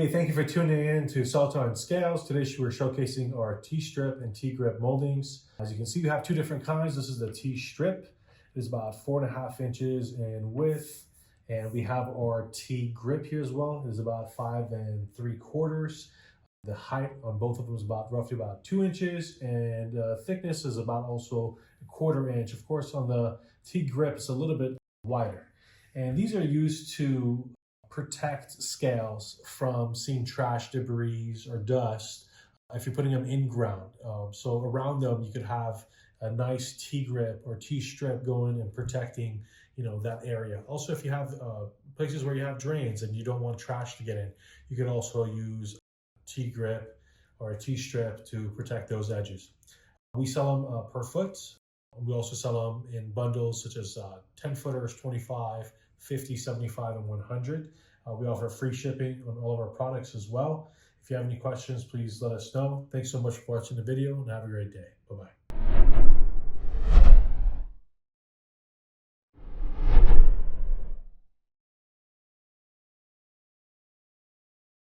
thank you for tuning in to SellEton Scales. Today we're showcasing our T-strip and T-grip moldings. As you can see, we have two different kinds. This is the T-strip. It is about 4.5 inches in width. And we have our T-grip here as well. It is about 5 3/4. The height on both of them is roughly about 2 inches, and thickness is about also 1/4 inch. Of course, on the T-grip, it's a little bit wider. And these are used to protect scales from seeing trash, debris, or dust if you're putting them in ground. So around them, you could have a nice T-grip or T-strip going and protecting, that area. Also, if you have places where you have drains and you don't want trash to get in, you could also use T-grip or a T-strip to protect those edges. We sell them per foot. We also sell them in bundles such as 10 footers, 25, 50, 75, and 100. We offer free shipping on all of our products as well. If you have any questions, please let us know. Thanks so much for watching the video and have a great day. Bye-bye.